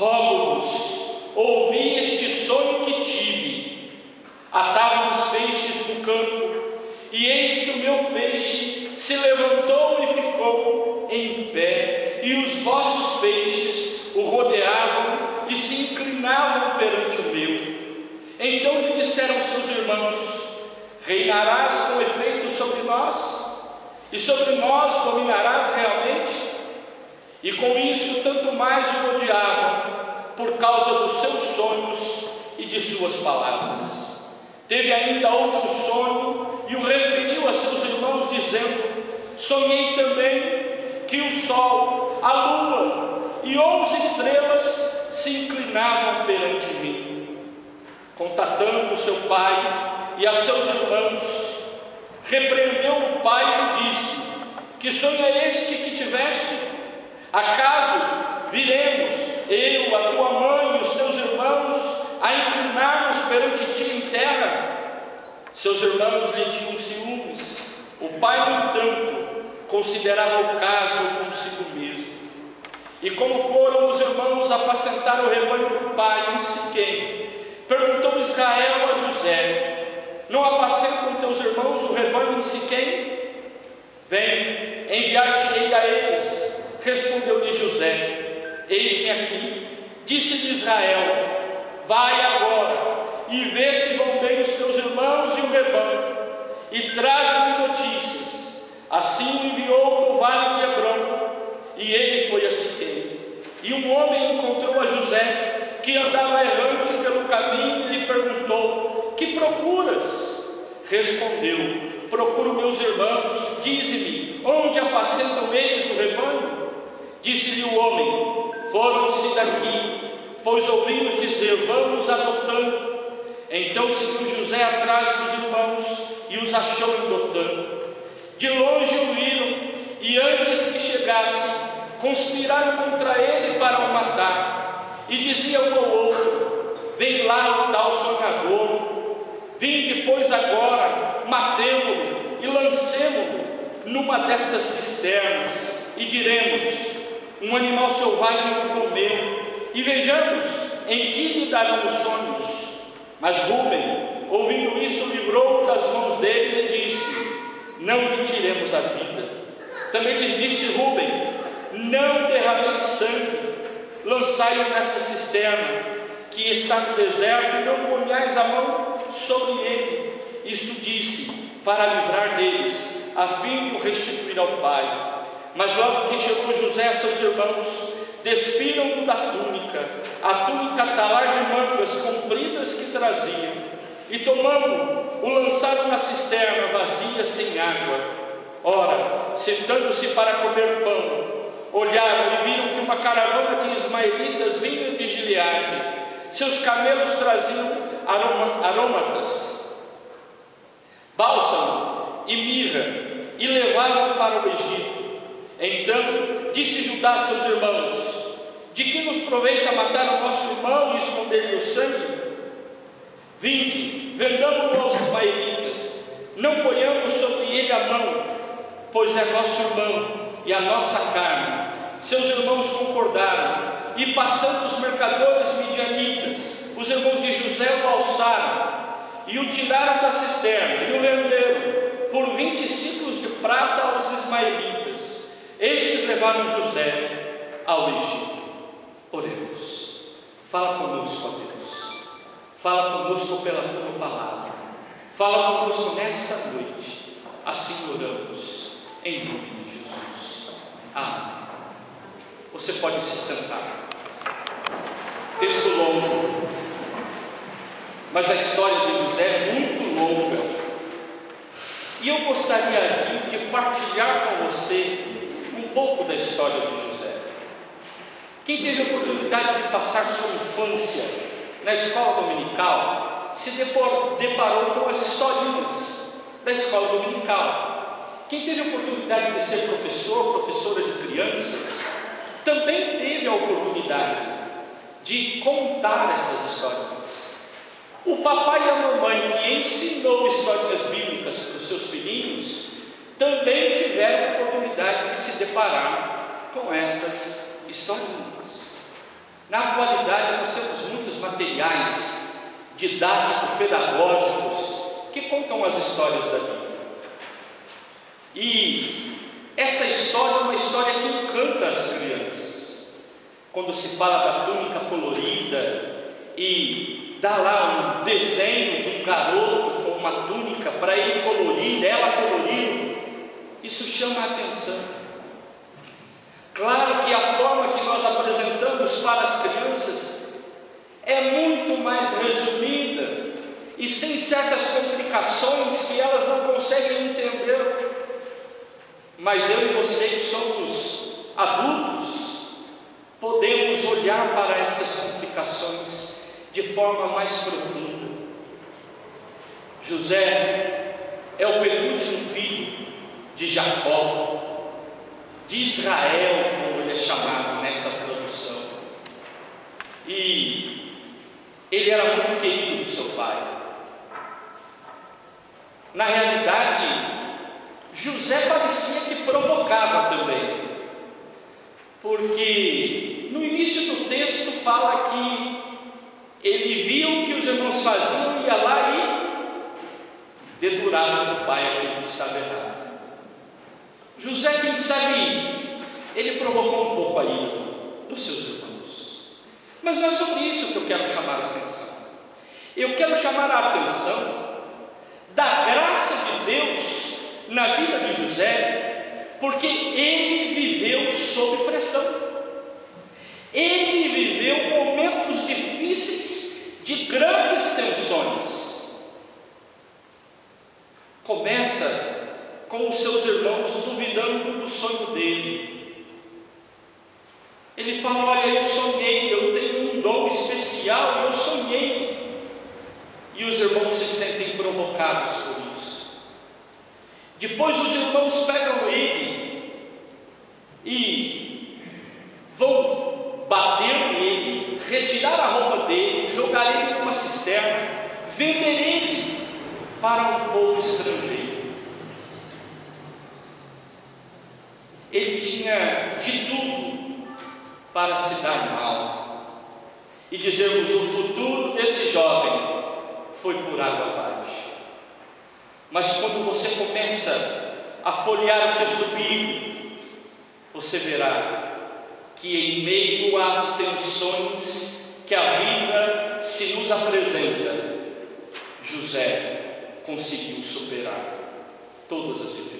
rogo-vos, ouvi este sonho que tive. Atava-nos peixes no campo, e eis que o meu peixe se levantou e ficou em pé, e os vossos peixes o rodeavam e se inclinavam perante o meu. Então lhe disseram seus irmãos: reinarás com efeito sobre nós? E sobre nós dominarás realmente? E com isso tanto mais o odiavam, por causa dos seus sonhos e de suas palavras. Teve ainda outro sonho e o referiu a seus irmãos, dizendo: sonhei também que o sol, a lua e 11 estrelas se inclinavam perante mim. Contatando seu pai e a seus irmãos, repreendeu o pai e disse: que sonho é este que tiveste? Acaso viremos, eu, a tua mãe e os teus irmãos, a inclinar-nos perante ti em terra? Seus irmãos lhe tinham ciúmes. O pai, no entanto, considerava o caso consigo mesmo. E como foram os irmãos apacentar o rebanho do pai em Siquém, perguntou Israel a José: não apacentam teus irmãos o rebanho em Siquém? Vem, enviar-te-ei a eles. Respondeu-lhe José: eis-me aqui. Disse-lhe Israel: vai agora e vê se vão bem os teus irmãos e o rebanho, e traze-me notícias. Assim o enviou no vale de Hebrom, e ele foi a Siquém. E um homem encontrou a José, que andava errante pelo caminho, e lhe perguntou: que procuras? Respondeu: procuro meus irmãos. Dize-me, onde apacentam eles o rebanho? Disse-lhe o homem: foram-se daqui, pois ouvi-os dizer: vamos a Dotã. Então seguiu José atrás dos irmãos e os achou em Dotã. De longe o viram, e antes que chegassem, conspiraram contra ele para o matar. E diziam um ao outro: vem lá o tal sonhador. Vinde, pois, agora, matemo-lo e lancemo-lo numa destas cisternas, e diremos: um animal selvagem o comeu, e vejamos em que lhe darão os sonhos. Mas Rúben, ouvindo isso, livrou-o das mãos deles e disse: não lhe tiremos a vida. Também lhes disse Rúben: não derrameis sangue, lançai-o nessa cisterna que está no deserto, e não ponhais a mão sobre ele. Isto disse para livrar deles, a fim de o restituir ao pai. Mas logo que chegou José a seus irmãos, despiram-no da túnica, a túnica talar de mangas compridas que traziam, e tomando-o, o lançaram na cisterna vazia, sem água. Ora, sentando-se para comer pão, olharam e viram que uma caravana de ismaelitas vinha de Gileade. Seus camelos traziam aromatas, bálsamo e mirra, e levaram para o Egito. Então disse Judá a seus irmãos: de que nos proveita matar o nosso irmão e esconder-lhe o sangue? Vinde, vendamo-lo aos ismaelitas, não ponhamos sobre ele a mão, pois é nosso irmão e a nossa carne. Seus irmãos concordaram, e passando os mercadores midianitas, os irmãos de José o alçaram, e o tiraram da cisterna, e o venderam por 20 ciclos de prata aos ismaelitas. Estes levaram José ao Egito. Oremos. Fala conosco, ó Deus. Fala conosco pela tua palavra. Fala conosco nesta noite. Assim oramos, em nome de Jesus. Amém. Você pode se sentar. Texto longo, mas a história de José é muito longa. E eu gostaria aqui de partilhar com você um pouco da história de José. Quem teve a oportunidade de passar sua infância na escola dominical se deparou com as historinhas da escola dominical. Quem teve a oportunidade de ser professora de crianças, também teve a oportunidade de contar essas histórias. O papai e a mamãe que ensinou histórias bíblicas para os seus filhinhos também tiveram a oportunidade de se deparar com estas historinhas. Na atualidade nós temos muitos materiais didáticos, pedagógicos, que contam as histórias da Bíblia. E essa história é uma história que encanta as crianças. Quando se fala da túnica colorida e dá lá um desenho de um garoto com uma túnica para ele colorir, ela colorir, isso chama a atenção. Claro que a forma que nós apresentamos para as crianças é muito mais resumida e sem certas complicações que elas não conseguem entender. Mas eu e você que somos adultos, podemos olhar para essas complicações de forma mais profunda. José é o penúltimo filho de Jacó, de Israel, como ele é chamado nessa tradução. E ele era muito querido do seu pai. Na realidade, José parecia que provocava também, porque no início do texto fala que ele viu o que os irmãos faziam, ia lá e dedurava para o pai aquilo que estava errado. José, quem sabe, ele provocou um pouco a ira dos seus irmãos. Mas não é sobre isso que eu quero chamar a atenção. Eu quero chamar a atenção da graça de Deus na vida de José, porque ele viveu sob pressão. Ele viveu momentos difíceis de grandes tensões. Começa com os seus irmãos duvidando do sonho dele. Ele fala: olha, eu sonhei, eu tenho um dom especial, eu sonhei. E os irmãos se sentem provocados por isso. Depois os irmãos pegam ele e vão bater nele, retirar a roupa dele, jogar ele numa cisterna, vender ele para um povo estrangeiro. Ele tinha de tudo para se dar mal e dizermos: o futuro desse jovem foi por água abaixo. Mas quando você começa a folhear o texto bíblico, você verá que em meio às tensões que a vida se nos apresenta, José conseguiu superar todas as dificuldades.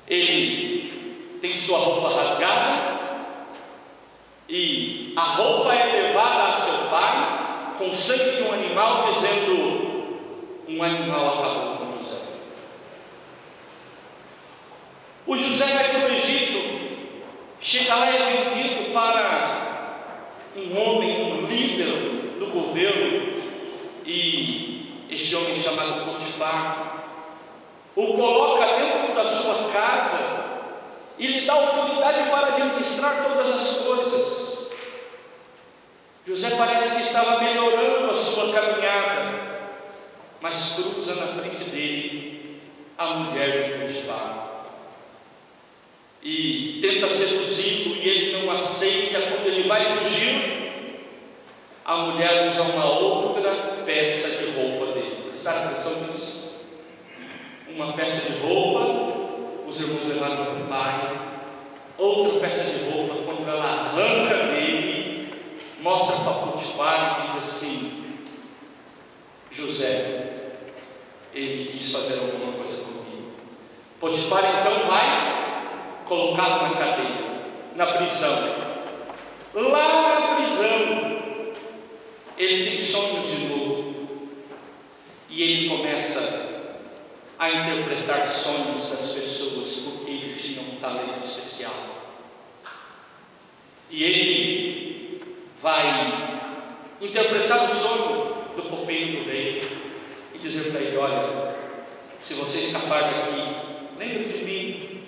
Ele tem sua roupa rasgada e a roupa é levada a seu pai com sangue de um animal, dizendo: um animal acabou com José. O José vai para o Egito, chega lá e é vendido para um homem, um líder do governo, e este homem chamado Potifar o coloca dentro da sua casa e lhe dá autoridade para administrar todas as coisas. José parece que estava melhorando a sua caminhada, mas cruza na frente dele a mulher de Potifar e tenta seduzi-lo, e ele não aceita. Quando ele vai fugir, a mulher usa uma outra peça de roupa dele. Prestaram atenção nisso? Uma peça de roupa, os irmãos levaram para o pai. Outra peça de roupa, quando ela arranca dele, mostra para Potifar e diz assim: José, ele quis fazer alguma coisa comigo. Potifar então vai colocá-lo na cadeia, na prisão. Lá na prisão, ele tem sonhos de novo, e ele começa a interpretar sonhos das pessoas, porque ele tinha um talento especial. E ele vai interpretar o sonho do copeiro do rei e dizer para ele: olha, se você escapar daqui, lembre de mim.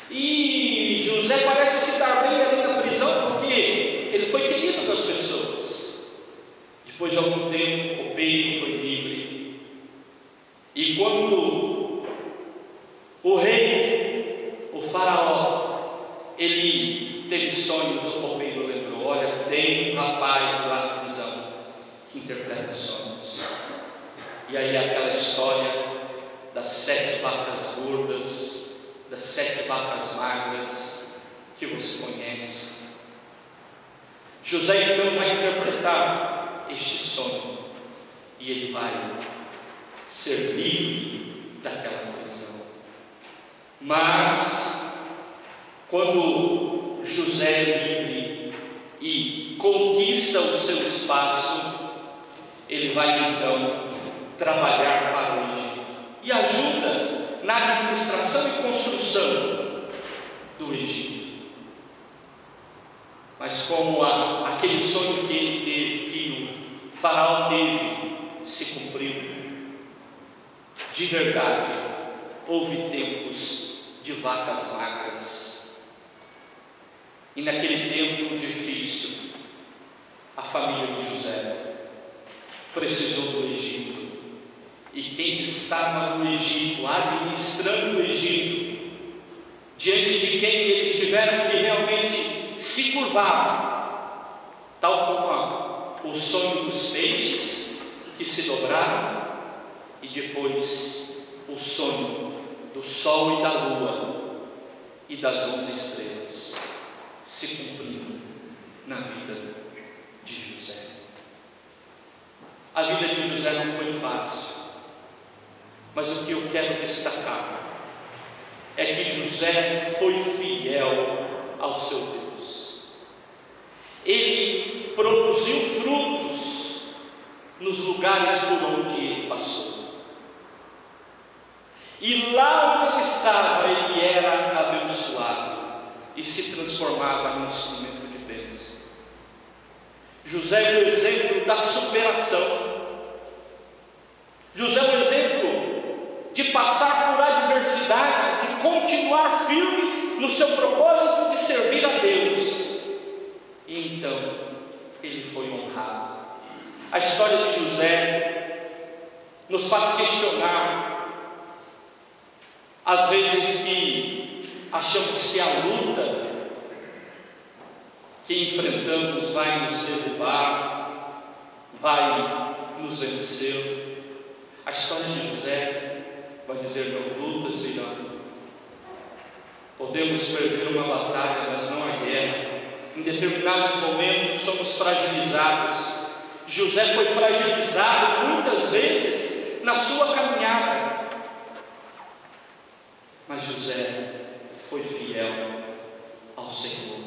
E José parece se dar bem ali na prisão, porque ele foi querido das pessoas. Depois de algum tempo, o copeiro foi livre, e quando o rei, o faraó, ele teve sonhos, o copeiro lembrou: olha, tem um rapaz lá na prisão que interpreta os sonhos. E aí aquela história das 7 vacas gordas, das 7 vacas magras, que você conhece. José então vai interpretar este sonho, e ele vai ser livre daquela prisão. Mas quando José é livre e conquista o seu espaço, ele vai então trabalhar para o Egito e ajuda na administração e construção do Egito. Mas como aquele sonho que ele teve, que o faraó teve, se cumpriu, de verdade, houve tempos de vacas magras. E naquele tempo difícil, a família de José precisou do Egito. E quem estava no Egito, administrando o Egito, diante de quem eles tiveram que realmente se curvar, tal como o sonho dos peixes que se dobraram, e depois o sonho do sol e da lua e das 11 estrelas se cumprindo na vida de José. A vida de José não foi fácil, mas o que eu quero destacar é que José foi fiel ao seu Deus. Ele produziu frutos nos lugares por onde ele passou. E lá onde ele estava, ele era abençoado e se transformava num instrumento de bênção. José é o exemplo da superação. José é o exemplo de passar por adversidades e continuar firme no seu propósito de servir a Deus. E então ele foi honrado. A história de José nos faz questionar, às vezes, que achamos que a luta que enfrentamos vai nos derrubar, vai nos vencer. A história de José vai dizer: não, lutas virão. Podemos perder uma batalha, mas não a guerra. Em determinados momentos somos fragilizados. José foi fragilizado muitas vezes na sua caminhada. Mas José foi fiel ao Senhor,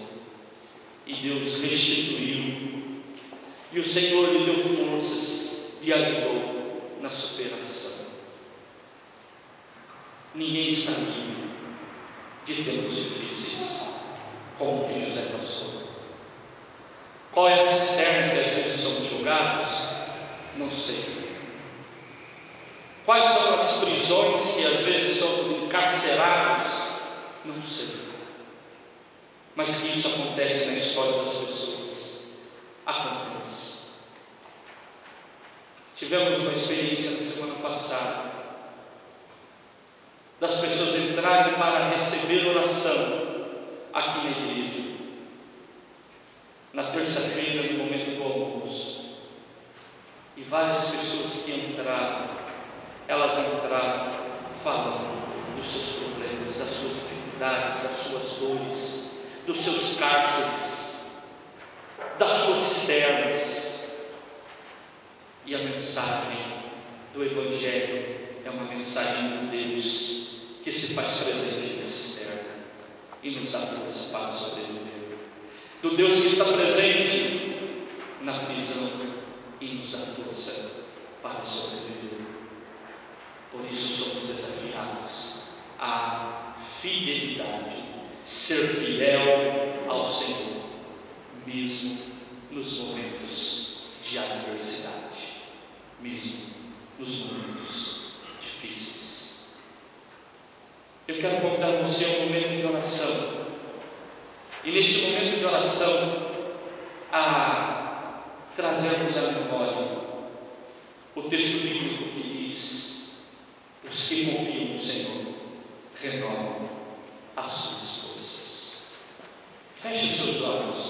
e Deus restituiu, e o Senhor lhe deu forças e ajudou na superação. Ninguém está livre de tempos difíceis como o que José passou. Qual é a cisterna que às vezes somos julgados? Não sei. Quais são as prisões que às vezes somos encarcerados? Não sei. Mas que isso acontece na história das pessoas. Acontece. Tivemos uma experiência na semana passada das pessoas entrarem para receber oração aqui na igreja. Na terça-feira, no momento do almoço. E várias pessoas que entraram, elas entraram falando dos seus problemas, das suas dificuldades, das suas dores, dos seus cárceres, das suas cisternas. E a mensagem do Evangelho é uma mensagem de Deus que se faz presente na cisterna e nos dá força para sobreviver. Do Deus que está presente na prisão e nos dá força para sobreviver. Por isso somos desafiados à fidelidade, ser fiel ao Senhor, mesmo nos momentos de adversidade, mesmo nos momentos difíceis. Eu quero convidar você a um momento de oração, e neste momento de oração, a trazermos à memória o texto bíblico que diz: os que confiam no Senhor renovam as suas forças. Feche os seus olhos.